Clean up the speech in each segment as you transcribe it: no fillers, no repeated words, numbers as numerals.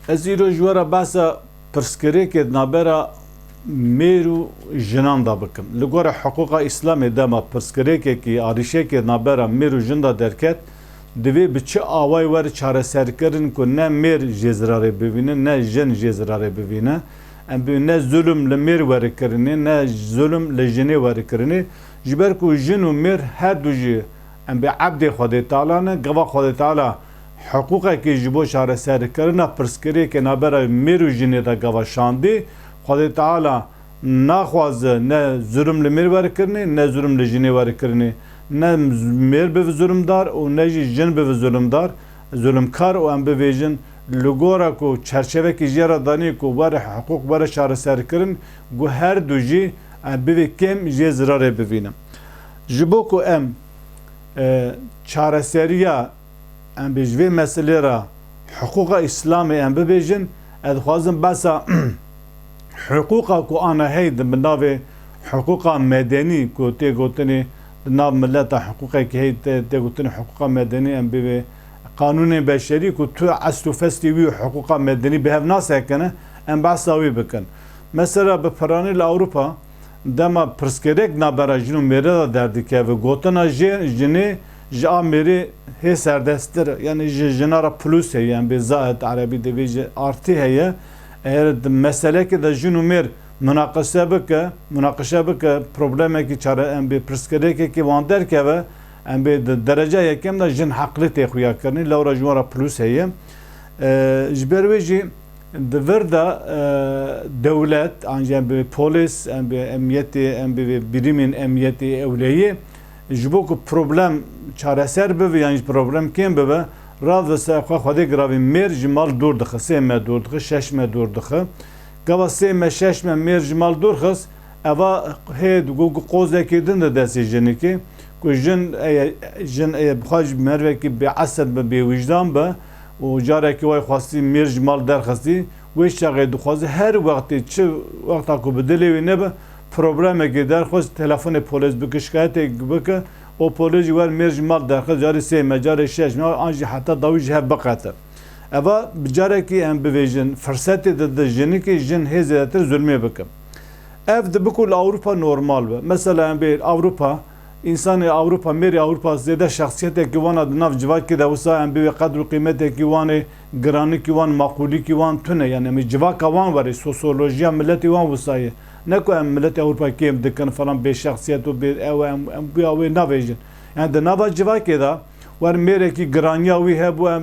Ez îro ji we re behsa pirsgirêkê navbera mêr û jinan da bikim. Li gora hiqûqa Îslamê dema pirsgirêkekî arîşekê navbera mêr û jin da derket, divê bi çi awayê were çareserkirin ku ne mêr jê zirarê bibîne ne jin jê zirarê bibîne. Em bê ne zulüm li mêr werîkirinê ne zulüm li jinê werîkirinê. Ji ber ku jin û mêr her du jî em bê ebdê Xwedê Teala ne, gava Xwedê Teala hiqûqekî ji bo çareserkirina pirsgirêkê navbera mêr û jinê de gava şandî. Xwedê Teala naxwaze ne zulüm li mêr werîkirinê ne zulüm li jinê werîkirinê. Ne mêr bibe zulümdar û ne jî jin bibe zulümdar, zulümkar û em bibêjin li gora ku çerçevekî jê re danî ku were hiqûq were çareserkirin, gu her du jî bivê kêm jê zirarê bibînin. Ji bo ku em çareseriya em bê ji vê meselê re hiqûqa Îslamê em bibêjin, ez dixwazim behsa hiqûqa ku ana hey di bi navê hiqûqa medenî ku tê gotinê di nav milleta hiqûqekî hey tê gotinê hiqûqa medenî em bivê qanûnên beşerî ku tu esl û festê wî hiqûqa medenî bi hev nasekine, em behsa wî bikin. Mesela bi piranî li Ewropa dema pirsgirêk navbera jin û mêrê da derdikeve, gotina jinê ji a mêrê hê serdesttir, yani ji jina re plus heye, yani bê zahid erebî divê ji artı heye. Eğer meselekê de jin û mêr münaqişe bike problemekî çare em bê pirsgirêkekî wan derkeve, em bê derece yekem de jin heqlê tê xuya kirinî, lewra ji wan re plus heye. Ji ber wê jî di vir de dewlet an jî em bê polis, em bê emniyetê, em bê birîmên emniyetê ewleyî ji bo ku problem çareser bibe yan problem kêm bibe, rav ve ser Xwedê giravî mêr ji mal dûr dixe, 3 me dûr dixe, 6 me dûr dixe. Gava 3 me 6 me mêr ji mal dûr xis, eva hê qozekî din di destê jinekê ku jin bixwe ji mervekî bêesed be bêwîjdan be û carekî way xwastî mêr ji mal derxistî, wê şexê dixwaze her wextê çi wexta ku bi dilê wê nebe problemekî derxist, telefonê polis bike, şikayetê bike, o polis wer mêr ji mal derxist, carê 3 me, carê 6 me, an jî heta dawî ji hev biqete. Eva bi carekî em bivêjin fırsatê de di jinekê jin hê zêdetir zulmê bike. Ev di biku li Ewropa normal be. Mesela em bê Ewropa, insanê Ewropa, mêrê Ewropa zêde şexsiyetekî wana di nav civakê de wisa em bivê qedr û qîmetekî wanê, giranîkî wan, maqûlîkî wan tune, yani em civaka wan were, sosyolojiya milletê wan wisaye. Ne ku em milletê Ewropa kêm dikin falan bê şexsiyet û bê ew em buya wê navêjin. Yani di nava civakê de wer mêrekî giraniya wî hebû, em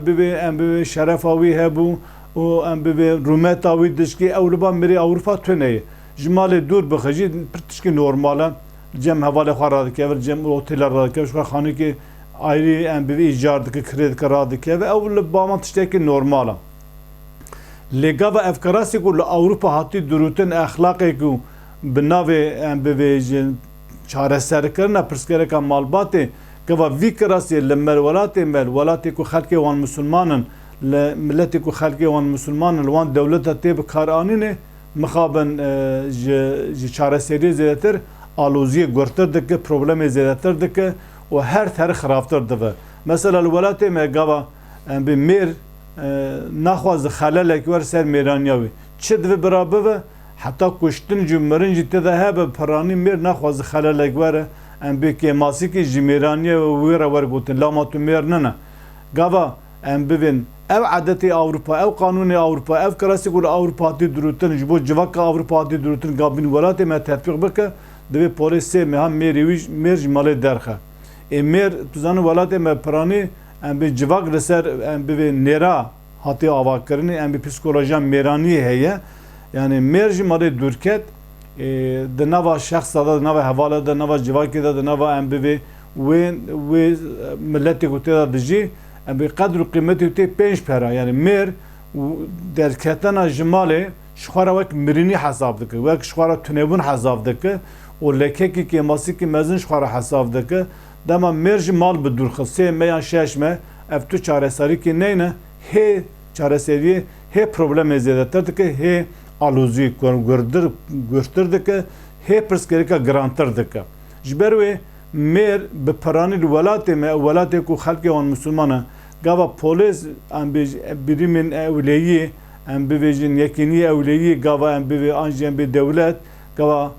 bivê şerefa wî hebû û em bivê rûmeta wî dişkî, ew li ba mêrê Ewropa tune ye. Ji malê dûr bixe jî pir tişkî normal e. Cem hevalê xwe radikeve, cem oteler radikeve, ji xwe xanûkê ayrî em bivê îcar dike, kirê dike radikeve, ew li baman tiştekî normal e. Lê gava evkarasî ku li Ewropa hatî dirûtin exlaqê ku bi navê em bivêjin çareserkirina pirsgirêka malbatê, gava vî kirasê li welatê me, welatê ku xelkê wan musulmanin, li milletê ku xelkê wan musulmanin li wan dewleta tê bi kar anînê, mixabin ji çareseriyê zêdetir, aloziyê gurtir dike, problemê zêdetir dike û her terî xirabtir dibe. Mesela li welatê me gava em bê mêr naxwaze xelelek wer ser mêraniya wî. Çi divê bira bibe? Heta kuştin cî mirin jî tê de hebe piranî mêr naxwaze xelelek were, em bê kêmasîkî ji mêraniya wê re wergotin, lama tu mêr nine. Gava em bibin ev adetê Ewropa, ev qanûnê Ewropa, ev kirasî ku li Ewropa hatî dirûtin, ji bo civaka Ewropa hatî dirûtin, gabîn welatê me tetbîq bike, divê polîs 3 meha mêrê wî mêr ji malê derxe. Mêr tu zanî welatê me piranî em bê civak li ser em bivê nêra hatî avakirinê, em bê psikolojiya mêraniyê heye. Yani mêr ji malê dûrket, di nava şexsa de, di nava hevala de, di nava civakê de, di nava em bivê wê milletê ku tê de dijî, em bê qedr û qîmetê tê pênc pera. Yani mêr derketina ji malê ji xwe re wek mirînî hesab dike, wek ji xwe re tunebûn hesab dike û lekekî kêmasîkî mezin ji xwe re hesab dike. Dema mêr ji mal bi dûrxist, 3 me yan 6 me, ev tu çareserîkê neyne, hê çareseriyê, hê problemê zêdetir dike, hê alozî gurtir dike, hê pirsgirêka girantir dike. Ji ber wê mêr bi piranî li welatê me, welatê ku xelkê wan musulman e, gava polis em bê birîmên ewleyî em bivêjin yekînî ewleyî gava em bivê anjî em bê dewlet gava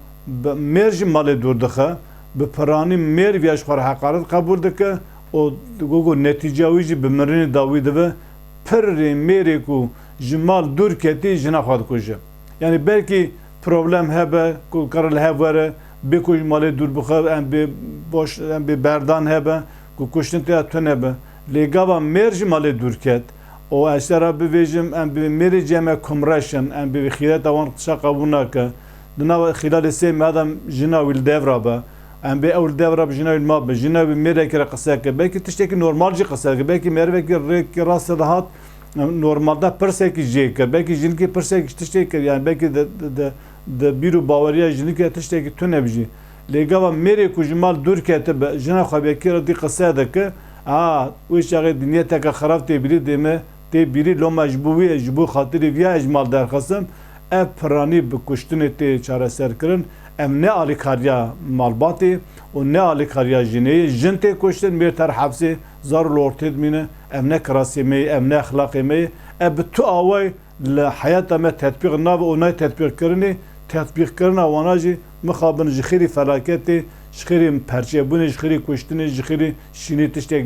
mêr ji malê dûr dixe bi piranî mêr viya ji xwe re heqaret qebûl dike û gogo netîceya wî jî bi mirinê dawî dibe pirê mêrê ku ji mal dûr ketî jina xwe dikuje. Yani belkî problem hebe ku kare li hev were bê ku ji malê dûr bixe em bê boş em bê berdan hebe ku kuştin tê tune hebe lê gava mêr ji malê dûr ket û eştera bivêjim em bi mêrê ceme kumreşin em bi xîreta wan qişa qebûl nake di nav xîlalê sê madem jina wî li devra be em bê ew li devra bi jina wî ma be jina wî mêrekê re qiseke belkî tiştekî normal jî qiseke belkî merivekî rêkî rast de hat normalde pirsekî jê kir belkî jinikê pirsekî tiştê kir yani belkî de bîr û baweriya jinikê tiştekî tune bijî lê gava mêrê ku ji mal dûr ketibe jina xwebekî re dî qise dike wê çaxê dinyeteke xerab tê birî dême tê birî loma ji bo wê ji bo xatirê viya ji mal derxistim ev piranî bi kuştinê tê çareserkirin em ne alîkariya malbatê û ne alîkariya jineyê jin tê kuştin mêr ter hepsê zar û ortê dimîne em ne kirasê me yê em ne exlaqê me yê ev bi tu away li heyata me tetbîq nabe û nayê tetbîqkirinê tetbîqkirina wana jî mixabin ji xêrî felaketê ji xêrî perçebûnê ji xêrî kuştinê ji xêrî şînê tiştek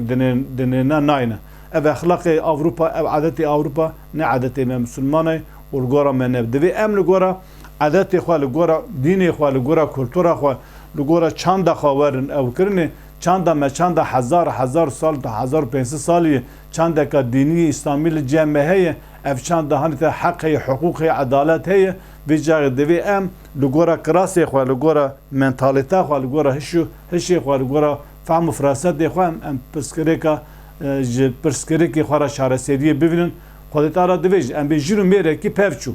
dinêne nayne ev exlaqê Avrupa ev adetê Avrupa ne adetê me Müslümanê û li gora me ne divê em li gora adetê xwe li gora dînê xwe li gora kultura xwe li gora çanda xwe werin ew kirinê çanda me çanda hezar sal ta 1500 salî çandeka dînî İslamî li cem me heye ev çanda hani te heq heye hukuk heye adalet heye vê cagê divê em li gora kirasê xwe li gora mentalîta xwe li gora hişê xwe li gora fehm û firasetê xwe em pirsgirêka ji pirsgirêkê xwe re çareseriyê bibînin Xwedê te ara dibêje em bê jin û mêrekî pevçû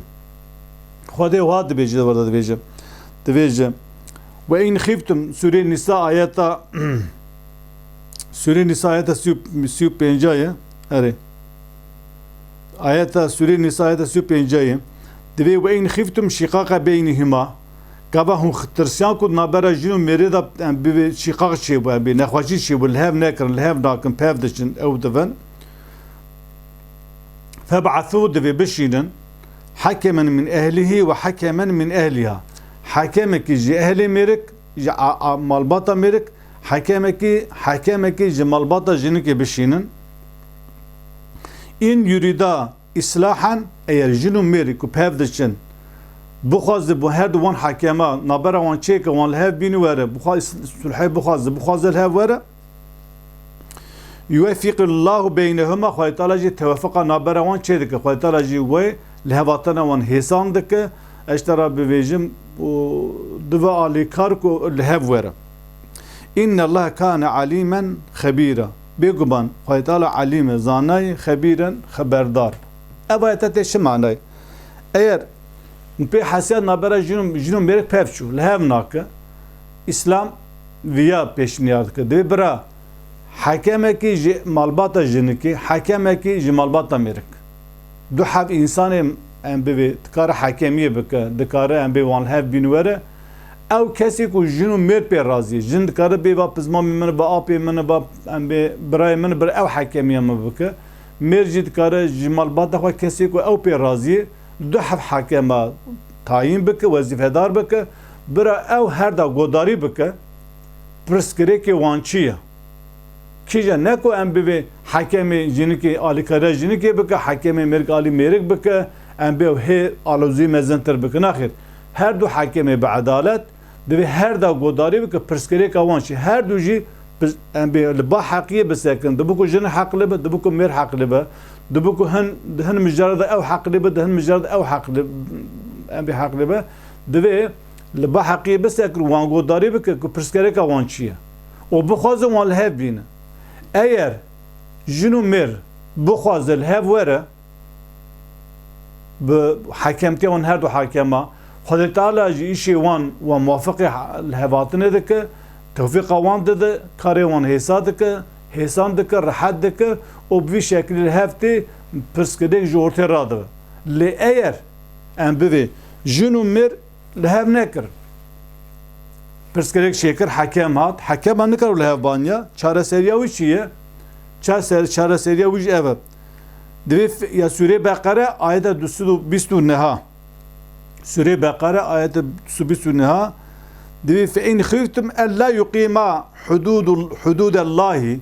Xwedê wiha dibêje warda dibêje ve in xîftum Sûrê Nîsa ayeta Sûrê Nîsa ayeta 35 ye erê ayeta Sûrê Nîsa ayeta 35 ye divê ve in xîftum şîqaqa beynihima gava hûn tirsiyan ku navbera jin û mêrê de em bivê şîqaq çêbû em bê nexweşî çêbû li hev nekirin li hev nakin pev diçin ew divin feb'athû divê bişînin hekemen min ehlihi ve hekemen min ehliha hakemekî ji ehlê mêrik ji malbata mêrik hakemekî ji malbata jinikê bişînin in yurîda islahan eğer jin û mêrî ku pev diçin bixwaze bu her du wan hakema navbera wan çêke wan li hev bînî were sulhê bixwaze li hev were yuvefiqullahu beynehuma Xwedê Teala jî teweffiqa navbera wan çê dike Xwedê Teala jî wê li hevatina wan hêsan dike eştera bivêjim û dive alîkar ku li hev were İnnallâhe kâne alîmen xebîra bêguman Xwedê Teala alîm e zanayê xebîren xeberdar ev ayete tê çi manayê eğer pê hesiyat navbera jin û mêrek pevçû li hev nake İslam viya pêşniyar dike divê bira hakemekî ji malbata jinikê hakemekî ji malbata mêrik du hev însanê em bivê dikare hakemiyê bike dikare em bê wan li hev bînî were ew kesî ku jin û mêr pê razî jin dikare bê va pizmamê min va apê min va em bê birayê min bir ew hakemiya min bike mêr jî dikare ji malbata xwe kesî ku ew pê razî du hev hakema tayîn bike wezîfedar bike bira ew her da godarî bike pirsgirêkê wan çi ye kîje ne ku em bivê hekemê jinikê alîkariya jinikê bike hekemê mêrik alî mêrik bike em bê hê alozî mezintir bike naxêr her du hekemê bi edalet divê her da godarî bike pirsgirêka wan çi her du jî em bê li ba heqiyê bisekin dibu ku jin heqli be dibu ku mêr heqli be dibu ku hin mijarda ew heqli be di hin mijarda ew heqli em bê heqli be divê li ba heqiyê bisekin wan godarî bike ku pirsgirêka wan çi ye û bixwaze wan li hev bîne eğer jin û mêr bixwaze li hev were bi hekemtiya wan her du hakema Xwedê Teala jî îşê wan muwafiqê li hevatinê dike tewfîqa wan dide karê wan hêsa dike hêsan dike rihet dike û bi vî şeklî li hev tê pirsgirêk ji ortê radibe lê eğer em bivê jin û mêr li hev nekirin pirsgirêk şêkir hekem hat hekema nikare li hev baniya çareseriya wî çi ye çareseriya wî jî ev e Divê ya Sûre Beqere ayet 229. Sûre Beqere ayet 229 divê fe in xiftum ella yuqîma hududallahi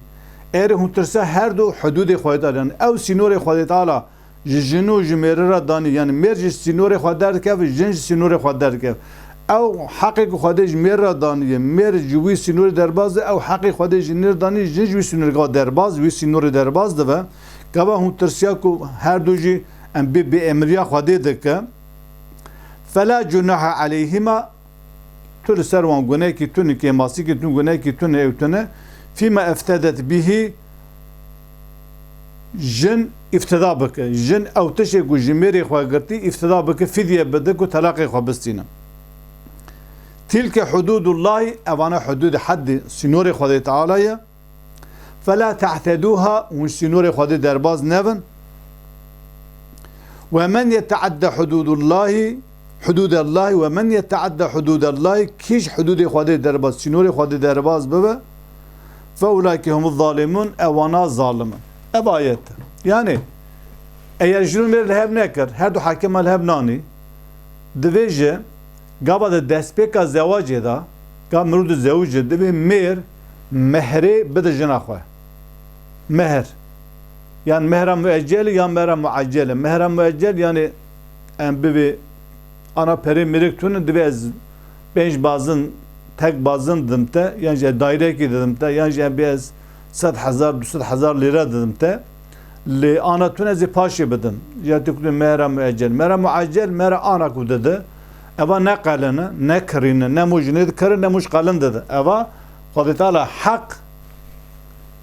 eğer hûn tirse her du hududê Xwedê yani ew sînorê Xwedê Teala ji jin û ji mêrê re danî yani mêr ji sînorê xwe derkeve jin ji sînorê xwe derkeve ew heqê ku Xwedê ji mêr re danîye mêr ji wî sînorê derbaz de ew heqê Xwedê ji nêr danî jin ji wî sînorê derbaz wî sînorê derbaz dibe gava hûn tirsiya ku her du jî em bê emriya Xwedê dike fela cunaha aleyhima tu li ser wan gunekî tu nikê masîkî tu gunekî tu ew tune fîma eftedet bihî jin iftida bike jin ew tişê ku ji mêrê xwe girtî iftida bike fidye bide ku telaqê xwe bistîne tilke hududullahi evana hudud haddê sînorê Xwedê Teala ye fela te'tedûha hûn sînorê Xwedê derbaz nebin ve men yeteadde hududallahi ve men yeteadde hududallahi kîj hududê Xwedê derbaz sînorê Xwedê derbaz bibe fe ulaike humuz zalimun evana zalimin ev ayet yani eğer jî mêr li hev nekir her du hakema li hev nanî divê jî gava de destpêka zewacê da gav mirov di zewicê divê mêr mehrê bide jina xwe mehr yani mehra müeccel ya mehra muaccel mehra müeccel yani em bivê ana perê mirêk tune divê ez pênc bazin tek bazin didim te yan jî dayrekî didim te yan jî bê ez 100,000 lîra didim te lê ana tune ez ê paşê bidim ya te kutu mehra müeccel mehra muaccel mehra ana ku dide eva ne qalene ne kirîne ne mujinê dikirin ne muj qalin dide eva Xwedê Teala hek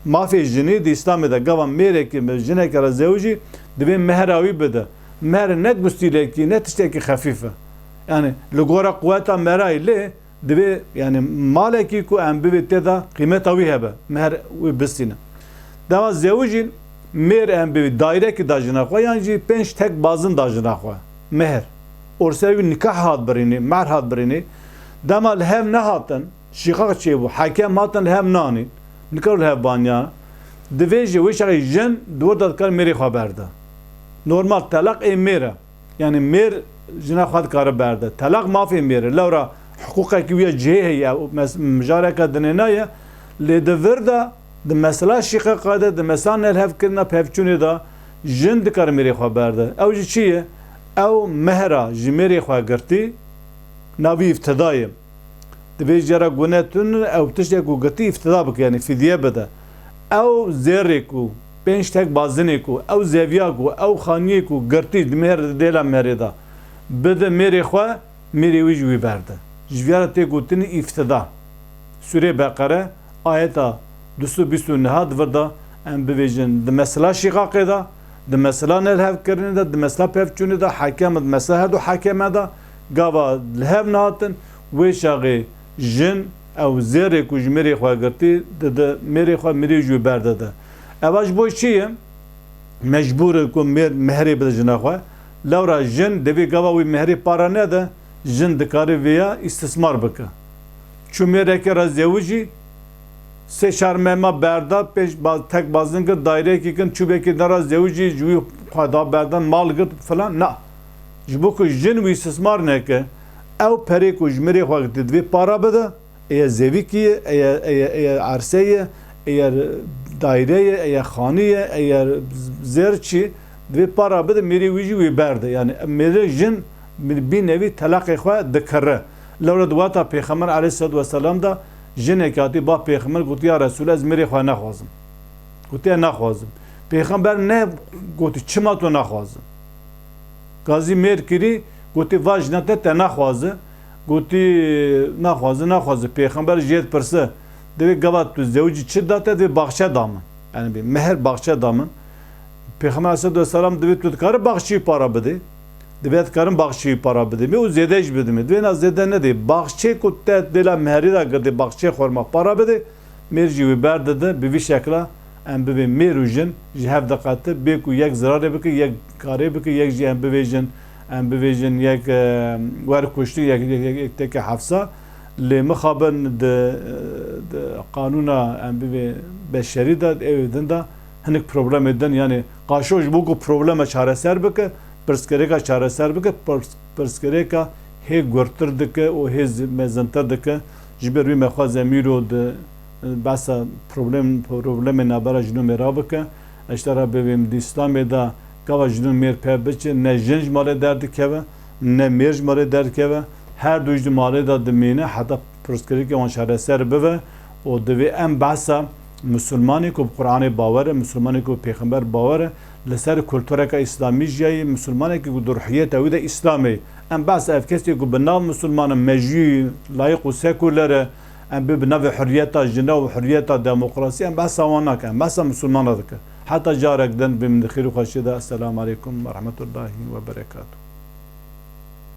mafê jinî di Îslamê de gava mêrekî jineke re zewcî divê mehra wî bide mehr ne gustîlekî ne tiştekî xefîf e yani li gora quweta merayê lê divê yani malekî ku em bivê tê de qîmeta wî hebe mehr wî bistîne dema zewicîn mêr em bivê dayrekî da jina xwe yan jî pênc tek bazin da jina xwe mehr orser wî nikah hat birînê mehr hat birînê dema li hev nehatin şîqaq çêbû hekem hatin li hev nanîn nikar li hev banya divê jî wê şeqî jin dûr da dikar mêrê xwe berde normal telaq ê mêr e yani mêr jina xwe dikare berde telaq mafê mêr e lewra hukukekî wî cihê heye mijareke dinê ye lê di vir de di mesela şîqeqa de di mesela nelhevkirina pevçûnê da jin dikare mêrê xwe berde ew jî çi ye ew mehra ji mêrê xwe girtî navî îftidayê divê jera gune tune ew tiştek ku girtî îftida bike yani fidye bide ew zêrê ku pênc tek bazinê ku ew zeviya ku ew xaniyê ku girtî di mêr dêla mêrê da bide mêrê xwe mêrê wî ji wî berde ji vîya re tê gotinî îftida Sûre Beqere ayeta 229 divir da em bivêjin di mesela şîqaqê da di mesela nelhevkirinê de di mesela pevçûnê de hekem di mesela her du hekeme da gava li hev natin wê şaxê jin ew zêrê ku ji mêrê xwe girtî dide mêrê xwe mêrê ji wî berde de eva ji bo çi ye mecbûr e ku mehrê bide jina xwe lewra jin divê gava wî mehrê para nede jin dikare vêya îstismar bike çû mêreke re zewicî sê şermema berda tek bazin kir dayrekî kin çûbekî dera zewicî ji wî xwe da berdan mal girt filan na ji bo ku jin wî îstismar neke ew perê ku ji mêrê xwe girtî divê para bide eğer zevîkî ye eğer ersê ye eğer daire ye eğer xanî ye eğer zêr çi divê para bide mêrê wî jî wî berde yani mêrê jin bir nevi telaqê xwe dikire lewra duwata pêxember aleyhissalatu vesselam da jinekî hatî ba pêxember gotiya Resul ez mêrê xwe naxwazim gotiye naxwazim pêxember ne gotî çima tu naxwazim gazî mêr kirî gotî va jina te naxwaze gotî naxwaze pêxember jê pirse divê gava tu zewcî çi da te divê baxçe damin yani bir mehr baxçe damin pêxember aleyhissalatu vesselam divê tu dikare baxçî para bidê divê dikarin baxçî para bidê û zêde ji bidime divê na zêde nedê baxçê ku te dêla meherî da girtî baxçê xwarma para bidê mêr jî wî berdide bi vî şekla em bibê mêr û jin ji hev diqete bê ku yek zirarê bike yek karê bike yek jî em bivêjin yek werkuştî yek teke hefsa lê mixabin di qanûna em bivê beşerî de ew din da hinek problem edin yani qaşoj bu ku probleme çareser bike pirsgirêka çareser bike pirsgirêka he gurtir dike o he mezintir dike ji ber wî me xwaze mîro de basa probleme navbera jinû mêra bike eştera bevêm di İslamê da gava jinû mêr pê biçe ne jin ji malê derdikeve ne mêr ji malê derdikeve her du ji malê da dimîne heta pirsgirêkê wan çareser bibe û divê em behsa Müslümanê ku Qur'anê bawer e Müslümanê ku pêxember bawer e li ser kultureka İslamî jiyayê Müslümanekî ku durhiyeta wî de İslamê em behsa ev kesê ku bi nav Müslümanan mejî layık û sekûler e em bi navê hurriyeta jina û hurriyeta demokrasî em behsa wan nake em behsa Müslümana dike heta carek din bi min dixêr û xweşî de Esselamu Aleyküm ve Rahmetullahi ve Berekatuhu.